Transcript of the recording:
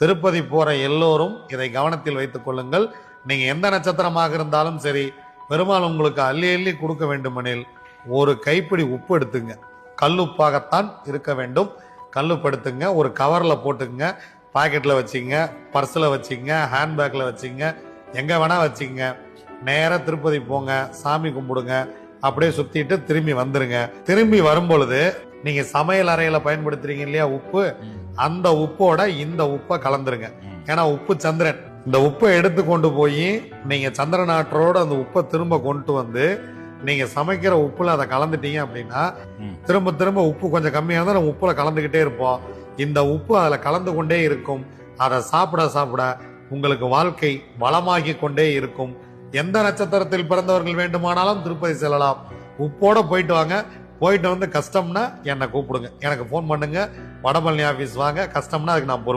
திருப்பதி போற எல்லோரும் இதை கவனத்தில் வைத்துக் கொள்ளுங்கள். நீங்க எந்த நட்சத்திரமாக இருந்தாலும் சரி, பெருமாள் உங்களுக்கு அள்ளி அள்ளி கொடுக்க வேண்டுமெனில் ஒரு கைப்பிடி உப்பு எடுத்துங்க. கல்லுப்பாகத்தான் இருக்க வேண்டும். கல்லுப்பு எடுத்துங்க, ஒரு கவர்ல போட்டுங்க, பாக்கெட்ல வச்சிங்க, பர்ஸ்ல வச்சிங்க, ஹேண்ட்பேக்ல வச்சிங்க, எங்க வேணா வச்சிங்க. நேரா திருப்பதி போங்க, சாமி கும்பிடுங்க, அப்படியே சுத்திட்டு திரும்பி வந்துருங்க. திரும்பி வரும்பொழுது நீங்க சமையல் அறையில பயன்படுத்துறீங்க இல்லையா உப்பு, அந்த உப்போட இந்த உப்பை கலந்துருங்க. ஏன்னா உப்பு சந்திரன். இந்த உப்பை எடுத்து கொண்டு போய் நீங்க சந்திரன் ஆற்றோட அந்த உப்பை திரும்ப கொண்டு வந்து நீங்க சமைக்கிற உப்புல அதை கலந்துட்டீங்க அப்படின்னா திரும்ப திரும்ப உப்பு கொஞ்சம் கம்மியா இருந்தா நம்ம உப்புல கலந்துகிட்டே இருப்போம். இந்த உப்பு அதுல கலந்து கொண்டே இருக்கும். அதை சாப்பிட சாப்பிட உங்களுக்கு வாழ்க்கை வளமாகி கொண்டே இருக்கும். எந்த நட்சத்திரத்தில் பிறந்தவர்கள் வேண்டுமானாலும் திருப்பதி செல்லலாம். உப்போட போயிட்டு வாங்க. போயிட்டு வந்து கஷ்டம்னா என்னை கூப்பிடுங்க, எனக்கு போன் பண்ணுங்க. வடபழனி ஆபீஸ் வாங்க. கஷ்டம்னா அதுக்கு நான் பொறுப்பு.